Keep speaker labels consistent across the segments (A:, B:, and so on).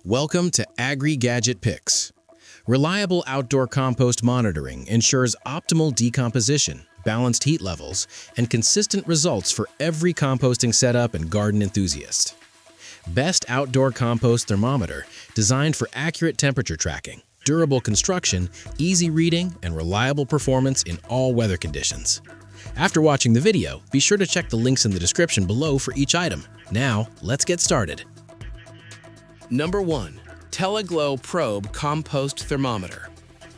A: Welcome to Agri-Gadget Picks. Reliable outdoor compost monitoring ensures optimal decomposition, balanced heat levels, and consistent results for every composting setup and garden enthusiast. Best outdoor compost thermometer designed for accurate temperature tracking, durable construction, easy reading, and reliable performance in all weather conditions. After watching the video, be sure to check the links in the description below for each item. Now, let's get started. Number 1. Tellegloww Probe Compost Thermometer.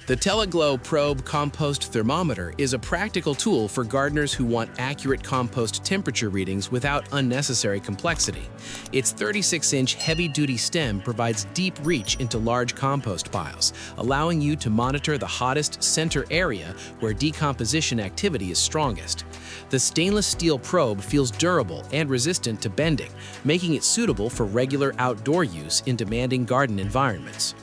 A: The Tellegloww Probe Compost Thermometer is a practical tool for gardeners who want accurate compost temperature readings without unnecessary complexity. Its 36-inch heavy-duty stem provides deep reach into large compost piles, allowing you to monitor the hottest center area where decomposition activity is strongest. The stainless steel probe feels durable and resistant to bending, making it suitable for regular outdoor use in demanding garden environments.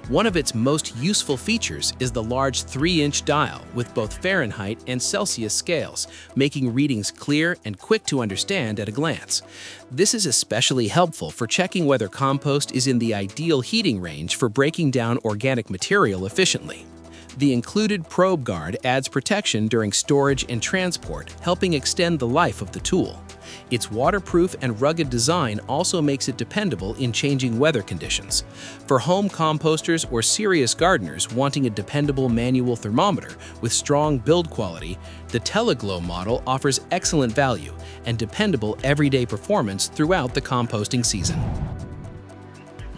A: One of its most useful features is the large 3-inch dial with both Fahrenheit and Celsius scales, making readings clear and quick to understand at a glance. This is especially helpful for checking whether compost is in the ideal heating range for breaking down organic material efficiently. The included probe guard adds protection during storage and transport, helping extend the life of the tool. Its waterproof and rugged design also makes it dependable in changing weather conditions. For home composters or serious gardeners wanting a dependable manual thermometer with strong build quality, the Tellegloww model offers excellent value and dependable everyday performance throughout the composting season.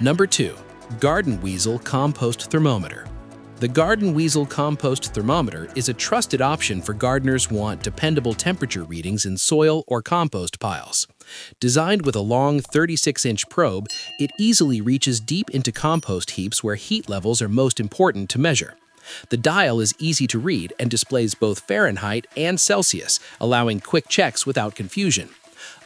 A: Number 2. Garden WEASEL Compost Thermometer. The Garden WEASEL Compost Thermometer is a trusted option for gardeners who want dependable temperature readings in soil or compost piles. Designed with a long 36-inch probe, it easily reaches deep into compost heaps where heat levels are most important to measure. The dial is easy to read and displays both Fahrenheit and Celsius, allowing quick checks without confusion.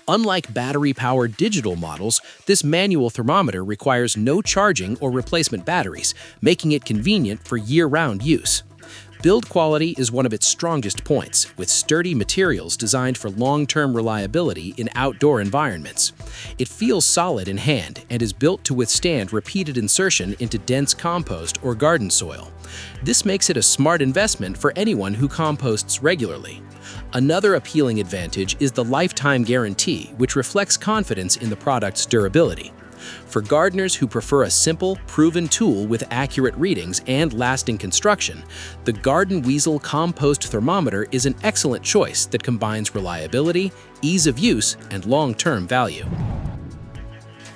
A: Unlike battery-powered digital models, this manual thermometer requires no charging or replacement batteries, making it convenient for year-round use. Build quality is one of its strongest points, with sturdy materials designed for long-term reliability in outdoor environments. It feels solid in hand and is built to withstand repeated insertion into dense compost or garden soil. This makes it a smart investment for anyone who composts regularly. Another appealing advantage is the lifetime guarantee, which reflects confidence in the product's durability. For gardeners who prefer a simple, proven tool with accurate readings and lasting construction, the Garden WEASEL Compost Thermometer is an excellent choice that combines reliability, ease of use, and long-term value.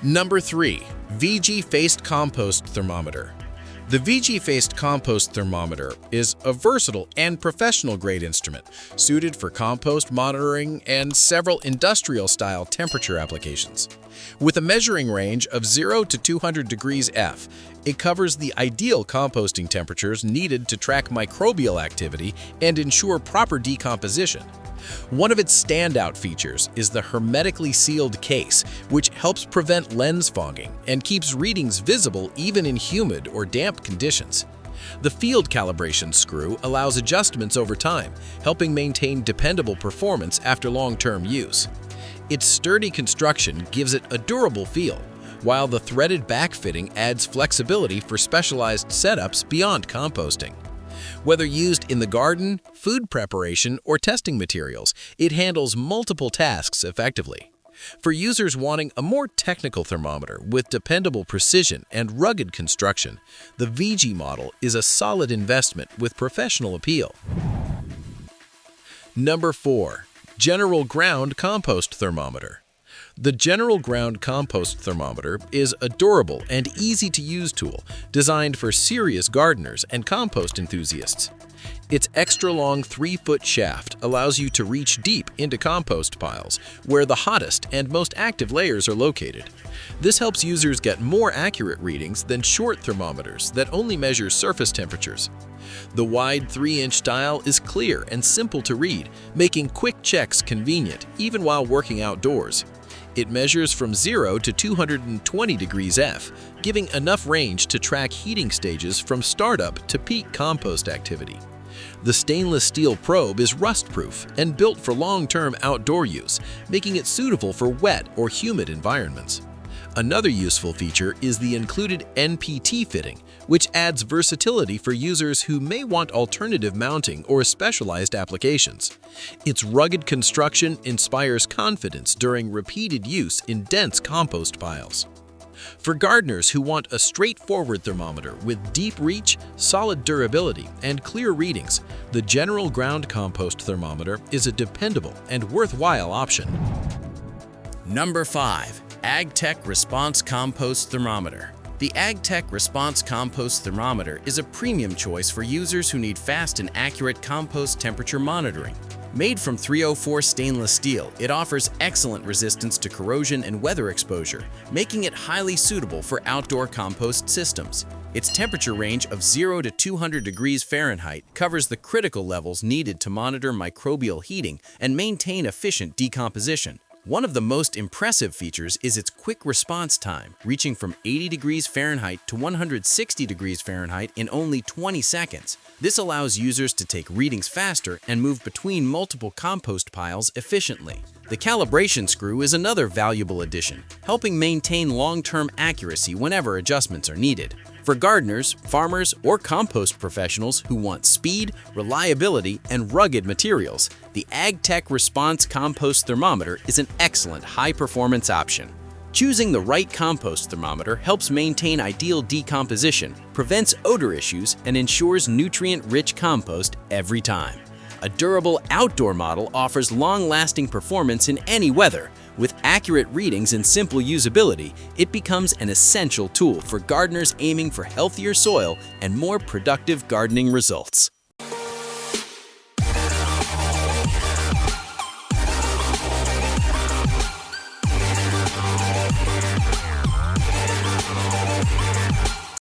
A: Number 3. VeeGee Face Compost Thermometer. The VeeGee Face Compost Thermometer is a versatile and professional-grade instrument suited for compost monitoring and several industrial-style temperature applications. With a measuring range of 0 to 200 degrees F, it covers the ideal composting temperatures needed to track microbial activity and ensure proper decomposition. One of its standout features is the hermetically sealed case, which helps prevent lens fogging and keeps readings visible even in humid or damp conditions. The field calibration screw allows adjustments over time, helping maintain dependable performance after long-term use. Its sturdy construction gives it a durable feel, while the threaded back fitting adds flexibility for specialized setups beyond composting. Whether used in the garden, food preparation, or testing materials, it handles multiple tasks effectively. For users wanting a more technical thermometer with dependable precision and rugged construction, the VeeGee model is a solid investment with professional appeal. Number 4. General Ground Compost Thermometer. The General Ground Compost Thermometer is a durable and easy-to-use tool designed for serious gardeners and compost enthusiasts. Its extra-long 3-foot shaft allows you to reach deep into compost piles, where the hottest and most active layers are located. This helps users get more accurate readings than short thermometers that only measure surface temperatures. The wide 3-inch dial is clear and simple to read, making quick checks convenient even while working outdoors. It measures from 0 to 220 degrees F, giving enough range to track heating stages from startup to peak compost activity. The stainless steel probe is rust-proof and built for long-term outdoor use, making it suitable for wet or humid environments.
B: Another useful feature is the included NPT fitting, which adds versatility for users who may want alternative mounting or specialized applications. Its rugged construction inspires confidence during repeated use in dense compost piles. For gardeners who want a straightforward thermometer with deep reach, solid durability, and clear readings, the General Ground Compost Thermometer is a dependable and worthwhile option.
A: Number 5. AgTec Response Compost Thermometer. The AgTec Response Compost Thermometer is a premium choice for users who need fast and accurate compost temperature monitoring. Made from 304 stainless steel, it offers excellent resistance to corrosion and weather exposure, making it highly suitable for outdoor compost systems. Its temperature range of 0 to 200 degrees Fahrenheit covers the critical levels needed to monitor microbial heating and maintain efficient decomposition. One of the most impressive features is its quick response time, reaching from 80 degrees Fahrenheit to 160 degrees Fahrenheit in only 20 seconds. This allows users to take readings faster and move between multiple compost piles efficiently. The calibration screw is another valuable addition, helping maintain long-term accuracy whenever adjustments are needed. For gardeners, farmers, or compost professionals who want speed, reliability, and rugged materials, the AgTec Response Compost Thermometer is an excellent high-performance option. Choosing the right compost thermometer helps maintain ideal decomposition, prevents odor issues, and ensures nutrient-rich compost every time. A durable outdoor model offers long-lasting performance in any weather. With accurate readings and simple usability, it becomes an essential tool for gardeners aiming for healthier soil and more productive gardening results.